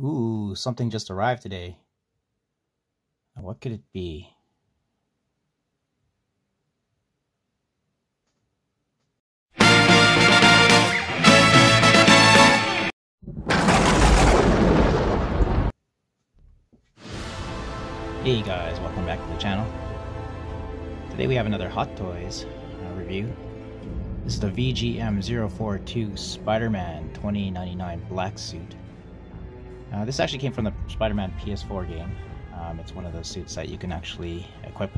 Ooh, something just arrived today. Now, what could it be? Hey guys, welcome back to the channel. Today we have another Hot Toys review. This is the VGM042 Spider-Man 2099 black suit. This actually came from the Spider-Man PS4 game. It's one of those suits that you can actually equip.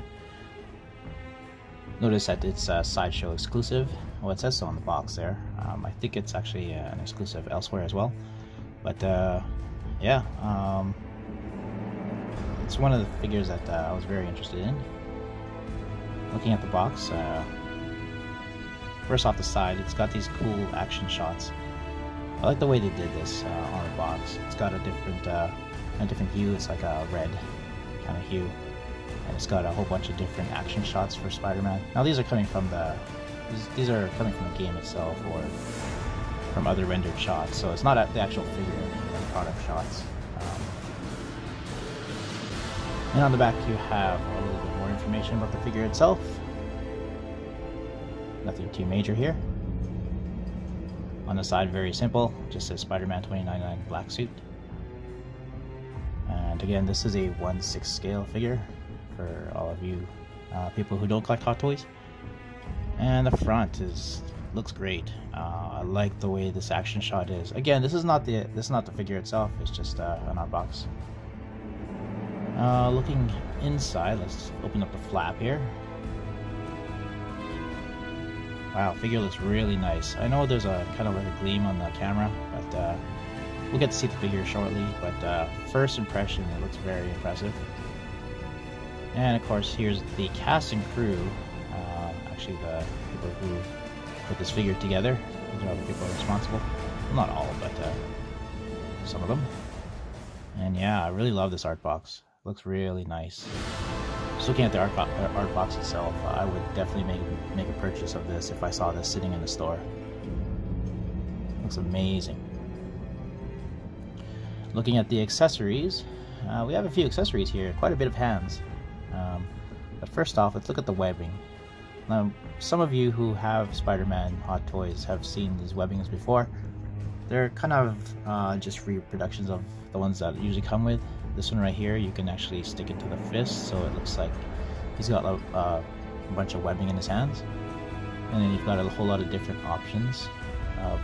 Notice that it's a Sideshow exclusive. Well, it says so on the box there. I think it's actually an exclusive elsewhere as well. But yeah, it's one of the figures that I was very interested in. Looking at the box, first off the side, it's got these cool action shots. I like the way they did this on the box. It's got a different hue. It's like a red kind of hue, and it's got a whole bunch of different action shots for Spider-Man. Now these are coming from the game itself or from other rendered shots, so it's not the actual figure or product shots. And on the back you have a little bit more information about the figure itself. Nothing too major here. On the side, very simple, just says Spider-Man 2099 black suit. And again, this is a 1/6 scale figure for all of you people who don't collect Hot Toys. And the front looks great. I like the way this action shot is. Again, this is not the figure itself. It's just an art box. Looking inside, let's open up the flap here. Wow, figure looks really nice. I know there's a kind of like a gleam on the camera, but we'll get to see the figure shortly. But first impression, it looks very impressive. And of course, here's the cast and crew. Actually, the people who put this figure together. These are the people responsible. Well, not all, but some of them. And yeah, I really love this art box. It looks really nice. Just looking at the art box itself, I would definitely make a purchase of this if I saw this sitting in the store. Looks amazing. Looking at the accessories, we have a few accessories here, quite a bit of hands. But first off, let's look at the webbing. Now, some of you who have Spider-Man Hot Toys have seen these webbings before. They're kind of just reproductions of the ones that usually come with. This one right here, you can actually stick it to the fist, so it looks like he's got a bunch of webbing in his hands. And then you've got a whole lot of different options of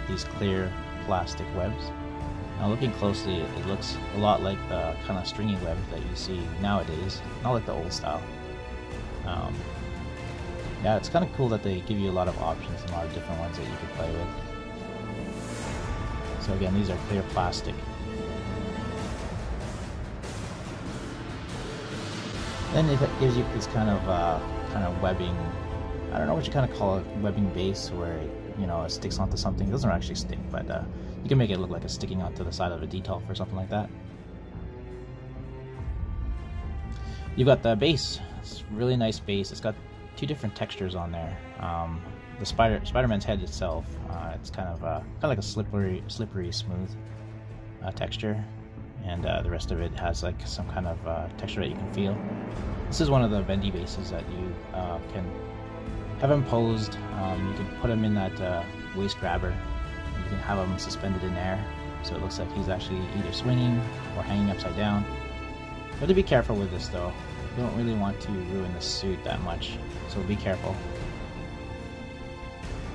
these clear plastic webs. Now looking closely, it looks a lot like the kind of stringy web that you see nowadays, not like the old style. Yeah, it's kind of cool that they give you a lot of options and a lot of different ones that you can play with. So again, these are clear plastic. Then it gives you this kind of webbing. I don't know what you kind of call it, webbing base, where it sticks onto something. It doesn't actually stick, but you can make it look like it's sticking onto the side of a detail or something like that. You've got the base. It's a really nice base. It's got two different textures on there. The Spider-Man's head itself, it's kind of like a slippery smooth texture. And the rest of it has like some kind of texture that you can feel. This is one of the bendy bases that you can have imposed. You can put him in that waist grabber. You can have him suspended in air, so it looks like he's actually either swinging or hanging upside down. You have to be careful with this though. You don't really want to ruin the suit that much, so be careful.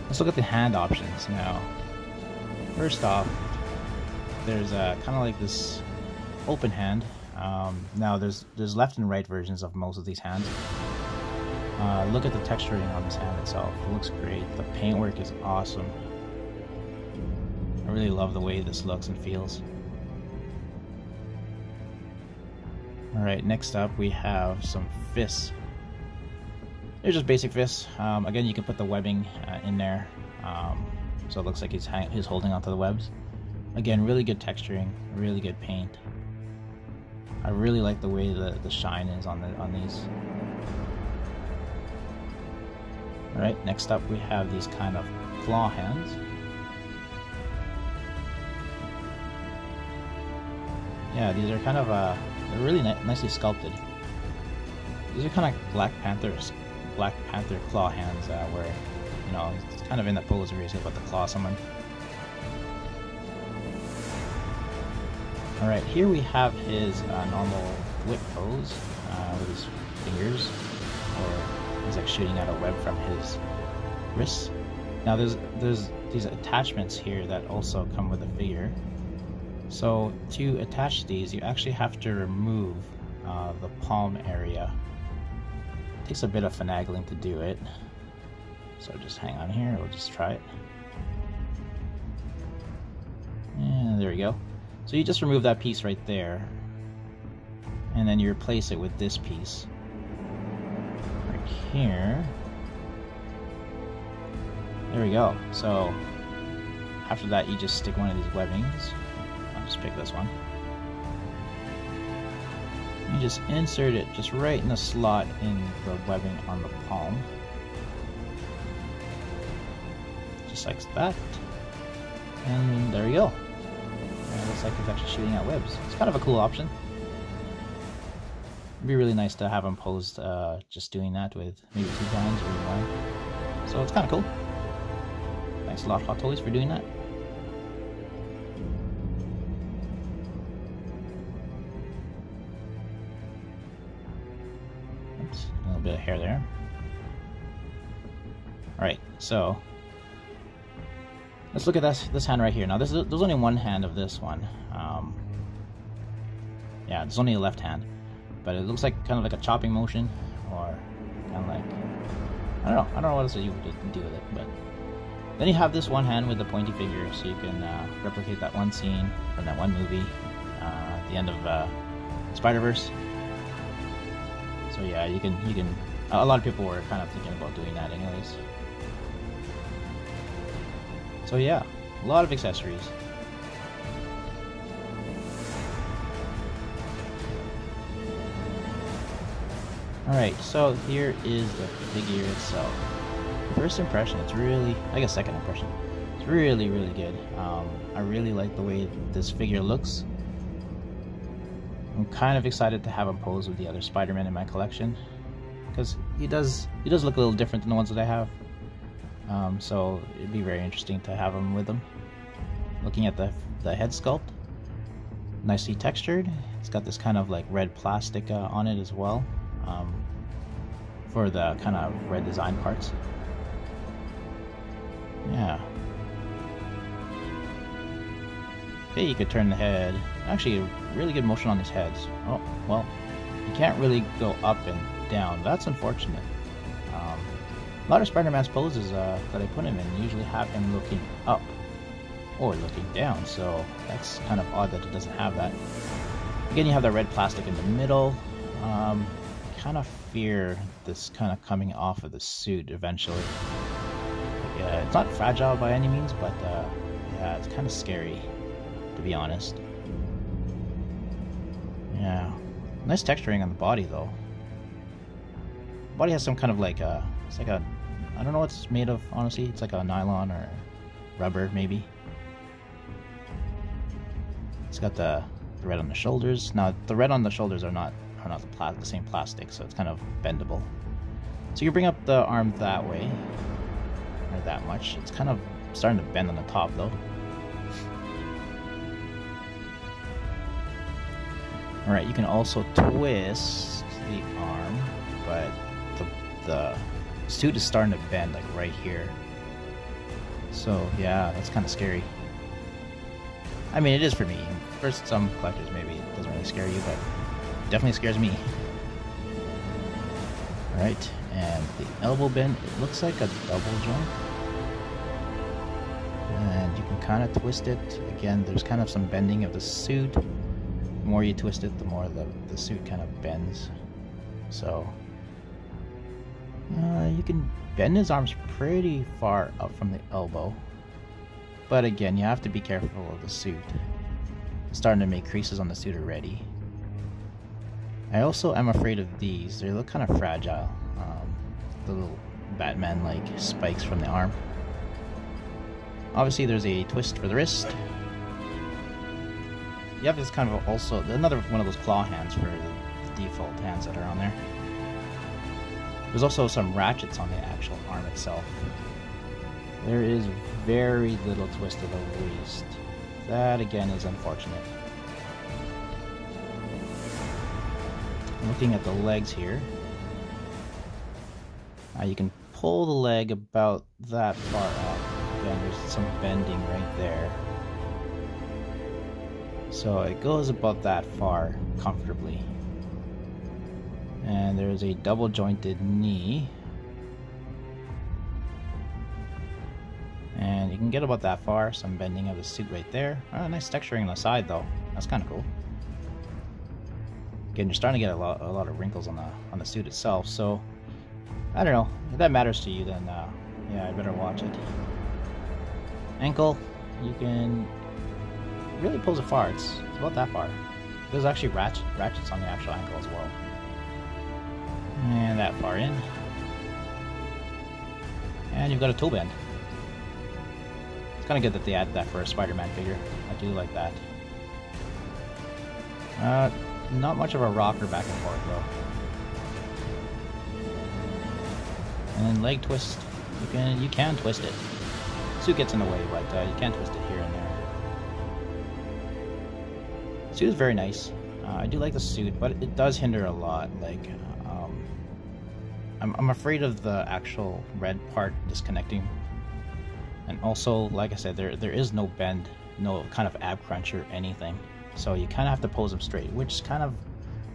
Let's look at the hand options now. First off, there's kind of like this open hand. Now there's left and right versions of most of these hands. Look at the texturing on this hand itself. It looks great. The paintwork is awesome. I really love the way this looks and feels. Alright, next up we have some fists. They're just basic fists. Again, you can put the webbing in there, so it looks like he's holding onto the webs. Again, really good texturing, really good paint. I really like the way the shine is on these. Alright, next up we have these kind of claw hands. Yeah, these are kind of they're really nicely sculpted. These are kind of Black Panther claw hands, where, you know, it's kind of in that pose where he's about to claw someone. All right, here we have his normal whip pose with his fingers, or he's like shooting out a web from his wrists. Now there's these attachments here that also come with the figure. So to attach these, you actually have to remove the palm area. It takes a bit of finagling to do it. So just hang on here, we'll just try it. And there we go. So you just remove that piece right there, and then you replace it with this piece right here. There we go. So after that, you just stick one of these webbings. I'll just pick this one. You just insert it just right in the slot in the webbing on the palm. Just like that. And there you go. And it looks like it's actually shooting out webs. It's kind of a cool option. It'd be really nice to have them posed just doing that with maybe 2 hands or even 1. So it's kind of cool. Thanks a lot, Hot Toys, for doing that. Oops, a little bit of hair there. Alright, so let's look at this hand right here. Now there's only one hand of this one. Yeah, there's only a left hand, but it looks like kind of like a chopping motion, or kind of like, I don't know what else you would do with it. But then you have this one hand with the pointy figure, so you can replicate that one scene from that one movie at the end of Spider-Verse. So yeah, you can. A lot of people were kind of thinking about doing that, anyways. So yeah, a lot of accessories. Alright, so here is the figure itself. First impression, it's really, I guess second impression, it's really, really good. I really like the way this figure looks. I'm kind of excited to have him pose with the other Spider-Man in my collection, because he does look a little different than the ones that I have. So it'd be very interesting to have him with them. Looking at the head sculpt, nicely textured. It's got this kind of like red plastic on it as well, for the kind of red design parts. Yeah. Okay, you could turn the head. Actually, really good motion on his heads. Oh, well, you can't really go up and down. That's unfortunate. A lot of Spider-Man's poses that I put him in usually have him looking up or looking down, so that's kind of odd that it doesn't have that. Again, you have the red plastic in the middle. I kind of fear this kind of coming off of the suit eventually. Like, it's not fragile by any means, but yeah, it's kind of scary, to be honest. Yeah, nice texturing on the body though. The body has some kind of like it's like a, I don't know what it's made of, honestly. It's like a nylon or rubber, maybe. It's got the red on the shoulders. Now, the red on the shoulders are not the same plastic, so it's kind of bendable. So you bring up the arm that way, or that much. It's kind of starting to bend on the top, though. Alright, you can also twist the arm, but the suit is starting to bend, like right here. So yeah, that's kind of scary. I mean, it is for me. For some collectors, maybe it doesn't really scare you, but it definitely scares me. Alright, and the elbow bend, it looks like a double joint. And you can kind of twist it. Again, there's kind of some bending of the suit. The more you twist it, the more the suit kind of bends. So you can bend his arms pretty far up from the elbow. But again, you have to be careful of the suit. It's starting to make creases on the suit already. I also am afraid of these. They look kind of fragile. The little Batman-like spikes from the arm. Obviously, there's a twist for the wrist. you have this kind of also another one of those claw hands for the default hands that are on there. There's also some ratchets on the actual arm itself. There is very little twist of the waist. That again is unfortunate. Looking at the legs here, you can pull the leg about that far up. Again, there's some bending right there. So it goes about that far comfortably. And there's a double jointed knee. And you can get about that far, some bending of the suit right there. Oh, nice texturing on the side though. That's kind of cool. Again, you're starting to get a lot of wrinkles on the suit itself. So I don't know. If that matters to you, then yeah, I better watch it. Ankle, you can really pose it far. It's about that far. There's actually ratchets on the actual ankle as well. And that far in. And you've got a toe bend. It's kind of good that they added that for a Spider-Man figure. I do like that. Not much of a rocker back and forth though. And then leg twist, you can twist it. Suit gets in the way, but you can twist it here and there. Suit is very nice. I do like the suit, but it does hinder a lot. Like, I'm afraid of the actual red part disconnecting. And also, like I said, there is no bend, no kind of ab crunch or anything. So you kind of have to pose them straight, which kind of,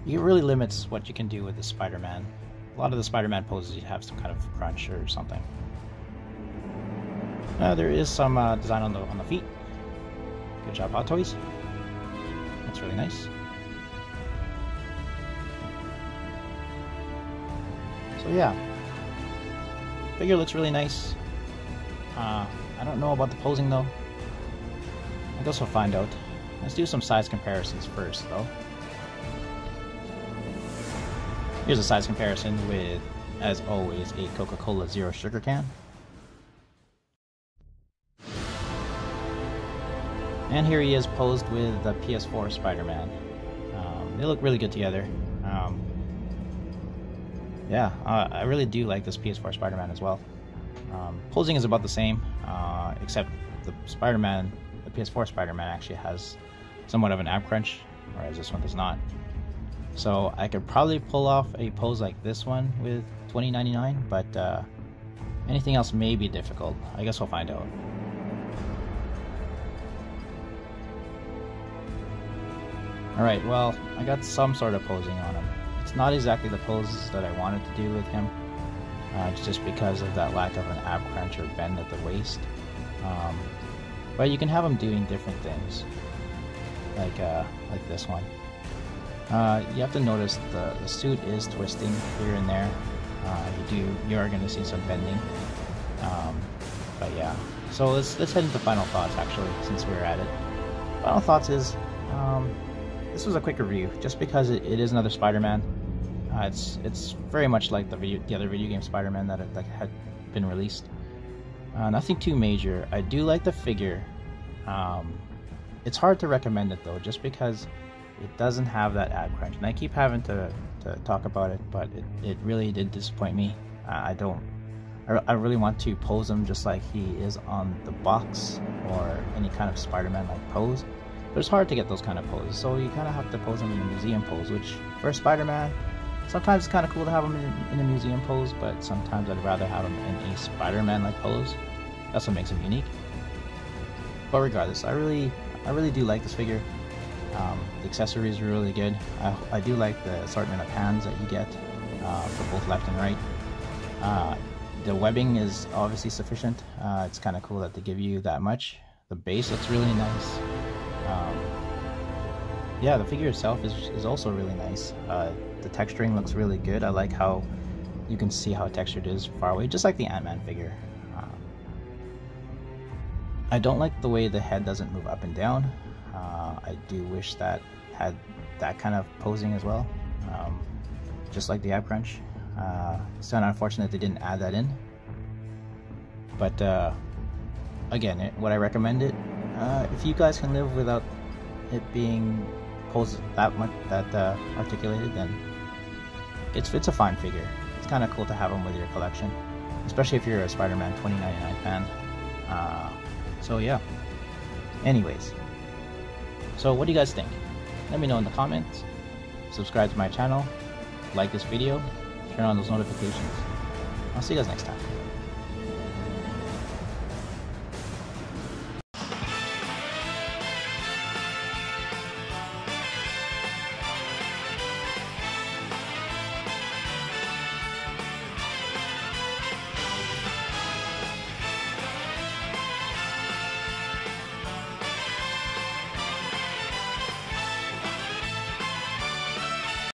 it really limits what you can do with the Spider-Man. A lot of the Spider-Man poses you have some kind of crunch or something. There is some design on the feet. Good job, Hot Toys. That's really nice. So yeah, figure looks really nice. I don't know about the posing though. I guess we'll find out. Let's do some size comparisons first though. Here's a size comparison with, as always, a Coca-Cola Zero Sugar can. And here he is posed with the PS4 Spider-Man. They look really good together. Yeah, I really do like this PS4 Spider-Man as well. Posing is about the same, except the Spider-Man, the PS4 Spider-Man actually has somewhat of an ab crunch, whereas this one does not. So I could probably pull off a pose like this one with $20.99, but anything else may be difficult. I guess we'll find out. Alright, well, I got some sort of posing on him. It's not exactly the poses that I wanted to do with him. It's just because of that lack of an ab crunch or bend at the waist. But you can have him doing different things. Like this one. You have to notice the suit is twisting here and there. You are going to see some bending. But yeah. So let's head into final thoughts actually, since we're at it. Final thoughts is, this was a quick review, just because it is another Spider-Man. It's very much like the other video game Spider-Man that had been released. Nothing too major. I do like the figure. It's hard to recommend it though, just because it doesn't have that ad crunch, and I keep having to talk about it, but it really did disappoint me. I really want to pose him just like he is on the box or any kind of Spider-Man like pose, but it's hard to get those kind of poses, so you kind of have to pose him in a museum pose, which for Spider-Man, sometimes it's kind of cool to have him in a museum pose, but sometimes I'd rather have him in a Spider-Man like pose. That's what makes him unique. But regardless, I really do like this figure. The accessories are really good. I do like the assortment of hands that you get for both left and right. The webbing is obviously sufficient. It's kind of cool that they give you that much. The base looks really nice. Yeah, the figure itself is also really nice. The texturing looks really good. I like how you can see how textured it is far away, just like the Ant-Man figure. I don't like the way the head doesn't move up and down. I do wish that had that kind of posing as well, just like the ab crunch. It's kind of unfortunate they didn't add that in. But again, would I recommend it? If you guys can live without it being posed that much, articulated, then it's a fine figure. It's kind of cool to have them with your collection, especially if you're a Spider-Man 2099 fan. So yeah. Anyways, so what do you guys think? Let me know in the comments. Subscribe to my channel, like this video, turn on those notifications. I'll see you guys next time.